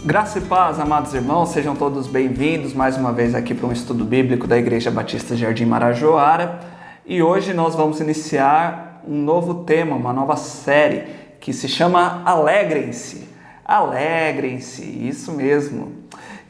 Graça e paz, amados irmãos, sejam todos bem-vindos mais uma vez aqui para um estudo bíblico da Igreja Batista Jardim Marajoara. E hoje nós vamos iniciar um novo tema, uma nova série que se chama Alegrem-se. Alegrem-se, isso mesmo.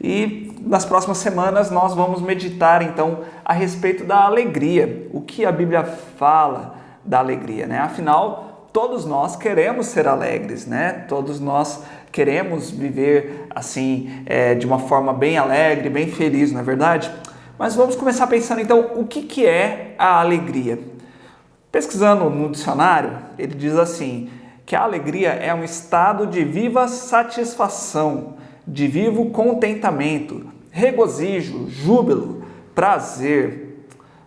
E nas próximas semanas nós vamos meditar então a respeito da alegria, o que a Bíblia fala da alegria, né? Afinal, todos nós queremos ser alegres, né? Todos nós queremos viver assim, de uma forma bem alegre, bem feliz, não é verdade? Mas vamos começar pensando então, o que é a alegria? Pesquisando no dicionário, ele diz assim, que a alegria é um estado de viva satisfação, de vivo contentamento, regozijo, júbilo, prazer.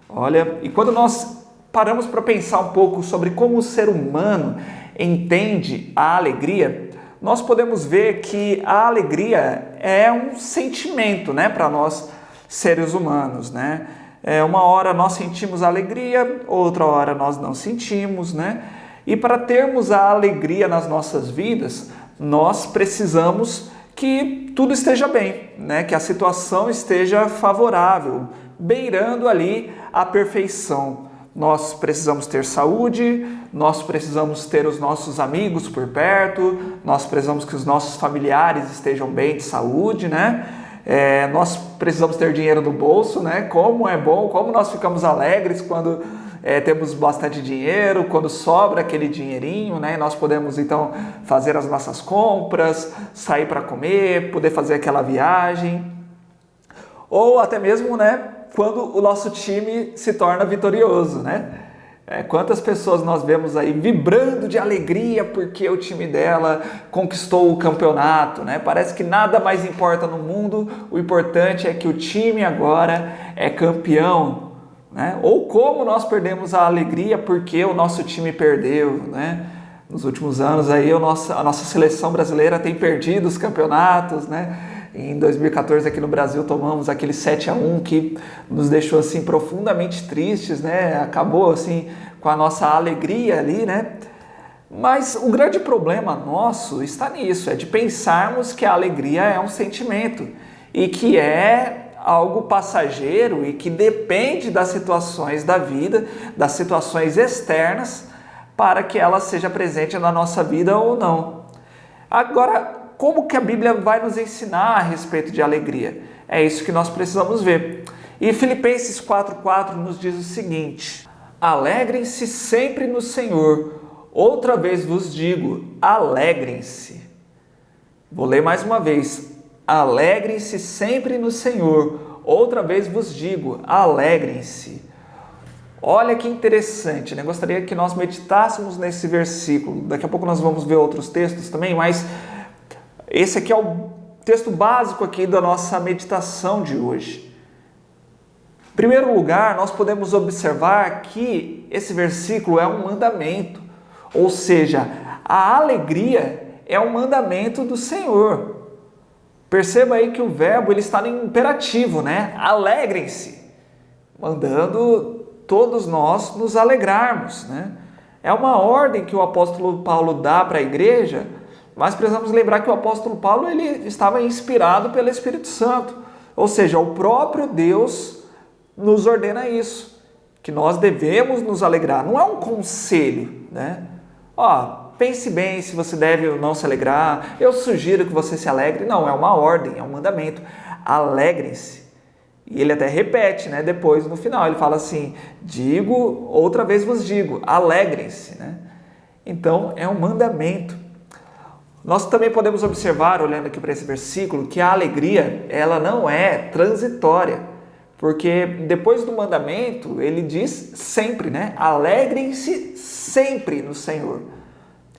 Olha, e quando nós paramos para pensar um pouco sobre como o ser humano entende a alegria, nós podemos ver que a alegria é um sentimento, né, para nós seres humanos, né? Uma hora nós sentimos alegria, outra hora nós não sentimos, né? E para termos a alegria nas nossas vidas, nós precisamos que tudo esteja bem, né? Que a situação esteja favorável, beirando ali a perfeição. Nós precisamos ter saúde, nós precisamos ter os nossos amigos por perto, nós precisamos que os nossos familiares estejam bem de saúde, né? Nós precisamos ter dinheiro no bolso, né? Como é bom, como nós ficamos alegres quando temos bastante dinheiro, quando sobra aquele dinheirinho, né? Nós podemos então fazer as nossas compras, sair para comer, poder fazer aquela viagem, ou até mesmo, né, quando o nosso time se torna vitorioso, né? Quantas pessoas nós vemos aí vibrando de alegria porque o time dela conquistou o campeonato, né? Parece que nada mais importa no mundo, o importante é que o time agora é campeão, né? Ou como nós perdemos a alegria porque o nosso time perdeu, né? Nos últimos anos aí a nossa seleção brasileira tem perdido os campeonatos, né? Em 2014 aqui no Brasil tomamos aquele 7-1 que nos deixou assim profundamente tristes, né? Acabou assim com a nossa alegria ali, né? Mas o grande problema nosso está nisso, é de pensarmos que a alegria é um sentimento e que é algo passageiro e que depende das situações da vida, das situações externas, para que ela seja presente na nossa vida ou não. Agora, como que a Bíblia vai nos ensinar a respeito de alegria? É isso que nós precisamos ver. E Filipenses 4,4 nos diz o seguinte: alegrem-se sempre no Senhor. Outra vez vos digo, alegrem-se. Vou ler mais uma vez. Alegrem-se sempre no Senhor. Outra vez vos digo, alegrem-se. Olha que interessante, né? Gostaria que nós meditássemos nesse versículo. Daqui a pouco nós vamos ver outros textos também, mas esse aqui é o texto básico aqui da nossa meditação de hoje. Em primeiro lugar, nós podemos observar que esse versículo é um mandamento, ou seja, a alegria é um mandamento do Senhor. Perceba aí que o verbo ele está no imperativo, né? Alegrem-se, mandando todos nós nos alegrarmos, né? É uma ordem que o apóstolo Paulo dá para a igreja, mas precisamos lembrar que o apóstolo Paulo ele estava inspirado pelo Espírito Santo. Ou seja, o próprio Deus nos ordena isso, que nós devemos nos alegrar. Não é um conselho, né? Pense bem se você deve ou não se alegrar. Eu sugiro que você se alegre. Não, é uma ordem, é um mandamento. Alegrem-se. E ele até repete, né? Depois, no final, ele fala assim, outra vez vos digo, alegrem-se, né? Então, é um mandamento. Nós também podemos observar, olhando aqui para esse versículo, que a alegria, ela não é transitória, porque depois do mandamento, ele diz sempre, né? Alegrem-se sempre no Senhor.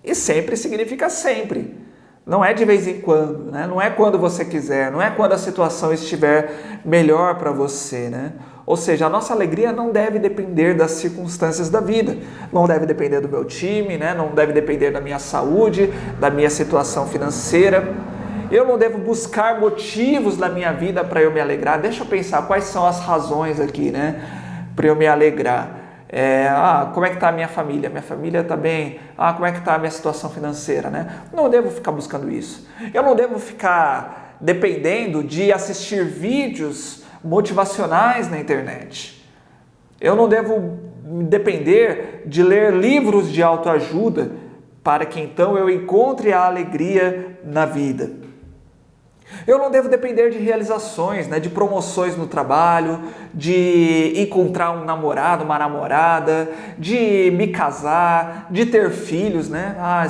E sempre significa sempre. Não é de vez em quando, né? Não é quando você quiser, não é quando a situação estiver melhor para você, né? Ou seja, a nossa alegria não deve depender das circunstâncias da vida, não deve depender do meu time, né? Não deve depender da minha saúde, da minha situação financeira. Eu não devo buscar motivos na minha vida para eu me alegrar. Deixa eu pensar quais são as razões aqui, né? Para eu me alegrar. Como é que está a minha família? Minha família está bem? Como é que está a minha situação financeira, né? Não devo ficar buscando isso. Eu não devo ficar dependendo de assistir vídeos motivacionais na internet. Eu não devo depender de ler livros de autoajuda para que então eu encontre a alegria na vida. Eu não devo depender de realizações, de promoções no trabalho, de encontrar um namorado, uma namorada, de me casar, de ter filhos,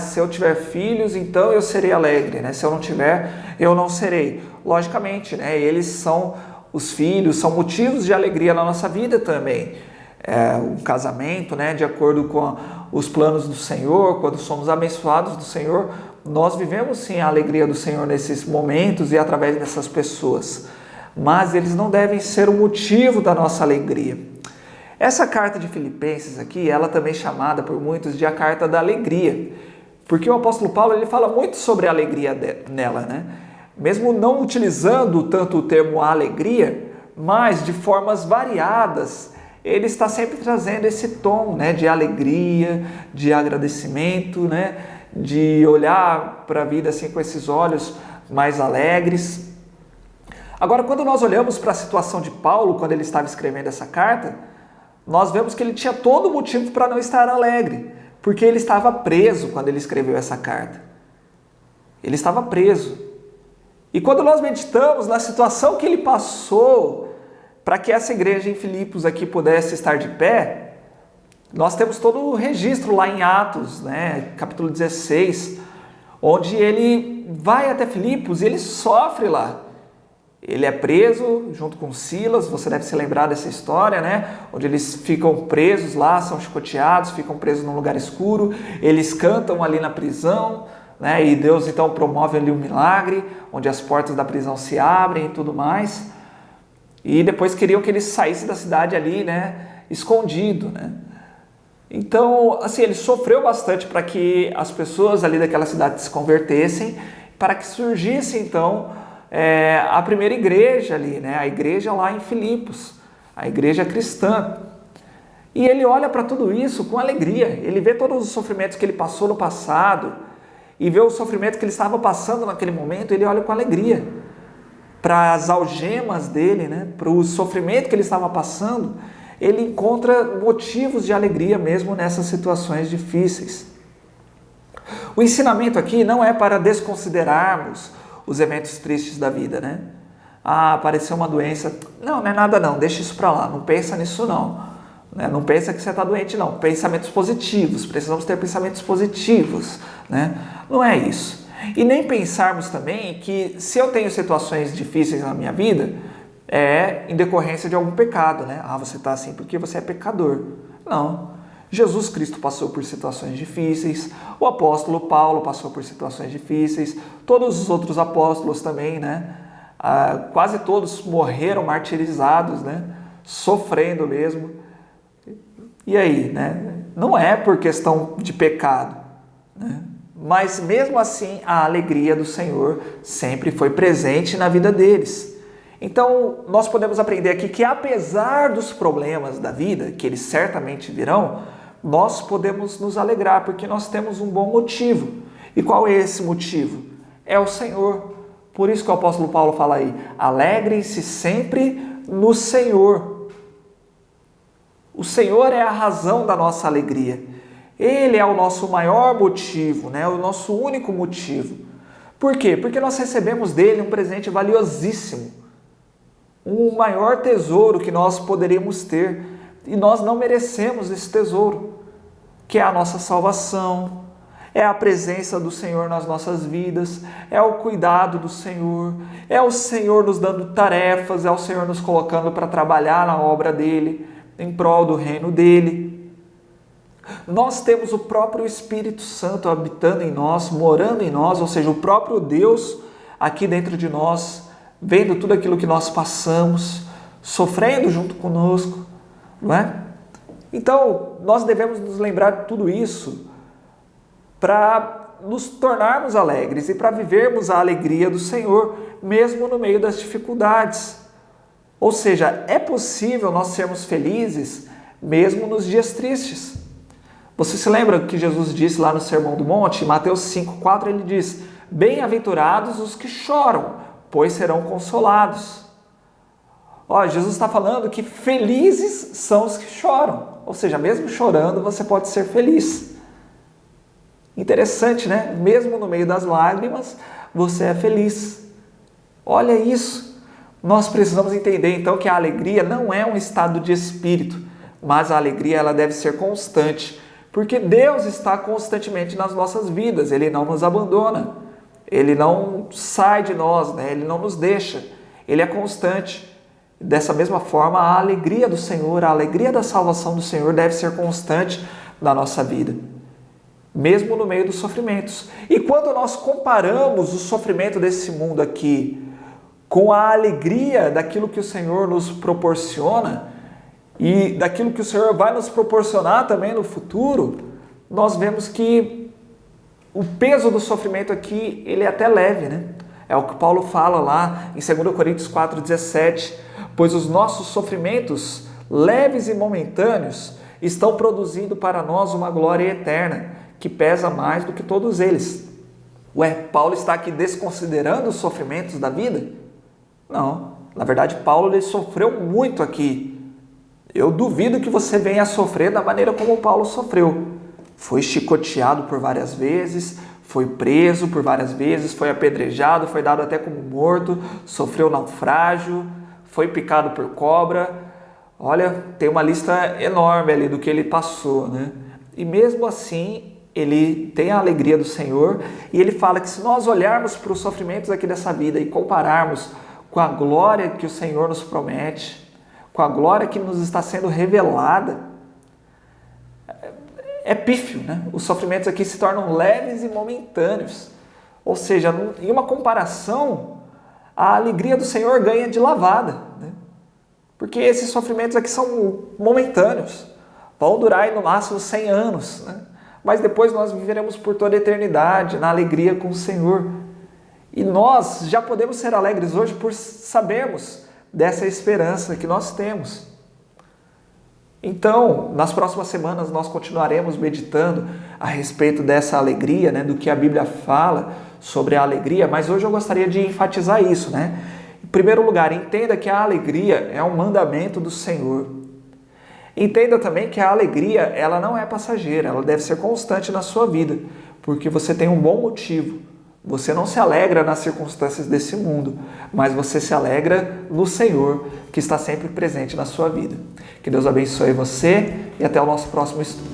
se eu tiver filhos, então eu serei alegre, Se eu não tiver, eu não serei. Logicamente, os filhos são motivos de alegria na nossa vida também. O casamento, de acordo com os planos do Senhor, quando somos abençoados do Senhor, nós vivemos sim a alegria do Senhor nesses momentos e através dessas pessoas, mas eles não devem ser o motivo da nossa alegria. Essa carta de Filipenses aqui, ela também é chamada por muitos de a carta da alegria, porque o apóstolo Paulo ele fala muito sobre a alegria nela, mesmo não utilizando tanto o termo alegria, mas de formas variadas, ele está sempre trazendo esse tom de alegria, de agradecimento, de olhar para a vida assim com esses olhos mais alegres. Agora, quando nós olhamos para a situação de Paulo, quando ele estava escrevendo essa carta, nós vemos que ele tinha todo motivo para não estar alegre, porque ele estava preso quando ele escreveu essa carta. Ele estava preso. E quando nós meditamos na situação que ele passou para que essa igreja em Filipos aqui pudesse estar de pé, nós temos todo o registro lá em Atos, capítulo 16, onde ele vai até Filipos e ele sofre lá. Ele é preso junto com Silas, você deve se lembrar dessa história, onde eles ficam presos lá, são chicoteados, ficam presos num lugar escuro, eles cantam ali na prisão, e Deus então promove ali um milagre, onde as portas da prisão se abrem e tudo mais. E depois queriam que ele saísse da cidade ali, escondido, Então, assim, ele sofreu bastante para que as pessoas ali daquela cidade se convertessem, para que surgisse, então, a primeira igreja ali, a igreja lá em Filipos, a igreja cristã. E ele olha para tudo isso com alegria, ele vê todos os sofrimentos que ele passou no passado, e vê o sofrimento que ele estava passando naquele momento, ele olha com alegria para as algemas dele, para o sofrimento que ele estava passando. Ele encontra motivos de alegria mesmo nessas situações difíceis. O ensinamento aqui não é para desconsiderarmos os eventos tristes da vida, apareceu uma doença, não é nada não, deixa isso para lá, não pensa nisso não. Não pensa que você está doente não, pensamentos positivos, precisamos ter pensamentos positivos, Não é isso. E nem pensarmos também que se eu tenho situações difíceis na minha vida, é em decorrência de algum pecado, você está assim porque você é pecador. Não. Jesus Cristo passou por situações difíceis, o apóstolo Paulo passou por situações difíceis, todos os outros apóstolos também, quase todos morreram martirizados, sofrendo mesmo. E aí, não é por questão de pecado, mas mesmo assim a alegria do Senhor sempre foi presente na vida deles. Então, nós podemos aprender aqui que apesar dos problemas da vida, que eles certamente virão, nós podemos nos alegrar, porque nós temos um bom motivo. E qual é esse motivo? É o Senhor. Por isso que o apóstolo Paulo fala aí, alegrem-se sempre no Senhor. O Senhor é a razão da nossa alegria. Ele é o nosso maior motivo, o nosso único motivo. Por quê? Porque nós recebemos dele um presente valiosíssimo. O maior tesouro que nós poderíamos ter, e nós não merecemos esse tesouro, que é a nossa salvação, é a presença do Senhor nas nossas vidas, é o cuidado do Senhor, é o Senhor nos dando tarefas, é o Senhor nos colocando para trabalhar na obra dele, em prol do reino dele. Nós temos o próprio Espírito Santo habitando em nós, morando em nós, ou seja, o próprio Deus aqui dentro de nós, vendo tudo aquilo que nós passamos, sofrendo junto conosco, não é? Então, nós devemos nos lembrar de tudo isso para nos tornarmos alegres e para vivermos a alegria do Senhor, mesmo no meio das dificuldades. Ou seja, é possível nós sermos felizes mesmo nos dias tristes. Você se lembra que Jesus disse lá no Sermão do Monte, em Mateus 5,4, ele diz, bem-aventurados os que choram, pois serão consolados. Ó, Jesus está falando que felizes são os que choram. Ou seja, mesmo chorando, você pode ser feliz. Interessante, né? Mesmo no meio das lágrimas, você é feliz. Olha isso. Nós precisamos entender, então, que a alegria não é um estado de espírito, mas a alegria ela deve ser constante, porque Deus está constantemente nas nossas vidas. Ele não nos abandona. Ele não sai de nós, né? Ele não nos deixa. Ele é constante. Dessa mesma forma, a alegria do Senhor, a alegria da salvação do Senhor deve ser constante na nossa vida, mesmo no meio dos sofrimentos. E quando nós comparamos o sofrimento desse mundo aqui com a alegria daquilo que o Senhor nos proporciona e daquilo que o Senhor vai nos proporcionar também no futuro, nós vemos que o peso do sofrimento aqui, ele é até leve, né? É o que Paulo fala lá em 2 Coríntios 4,17, pois os nossos sofrimentos, leves e momentâneos, estão produzindo para nós uma glória eterna, que pesa mais do que todos eles. Ué, Paulo está aqui desconsiderando os sofrimentos da vida? Não, na verdade Paulo ele sofreu muito aqui. Eu duvido que você venha a sofrer da maneira como Paulo sofreu. Foi chicoteado por várias vezes, foi preso por várias vezes, foi apedrejado, foi dado até como morto, sofreu naufrágio, foi picado por cobra. Olha, tem uma lista enorme ali do que ele passou, né? E mesmo assim, ele tem a alegria do Senhor e ele fala que se nós olharmos para os sofrimentos aqui dessa vida e compararmos com a glória que o Senhor nos promete, com a glória que nos está sendo revelada, é pífio, né? Os sofrimentos aqui se tornam leves e momentâneos. Ou seja, em uma comparação, a alegria do Senhor ganha de lavada, né? Porque esses sofrimentos aqui são momentâneos, vão durar aí no máximo 100 anos, né? Mas depois nós viveremos por toda a eternidade na alegria com o Senhor. E nós já podemos ser alegres hoje por sabermos dessa esperança que nós temos. Então, nas próximas semanas nós continuaremos meditando a respeito dessa alegria, né, do que a Bíblia fala sobre a alegria, mas hoje eu gostaria de enfatizar isso, né? Em primeiro lugar, entenda que a alegria é um mandamento do Senhor. Entenda também que a alegria, ela não é passageira, ela deve ser constante na sua vida, porque você tem um bom motivo. Você não se alegra nas circunstâncias desse mundo, mas você se alegra no Senhor, que está sempre presente na sua vida. Que Deus abençoe você e até o nosso próximo estudo.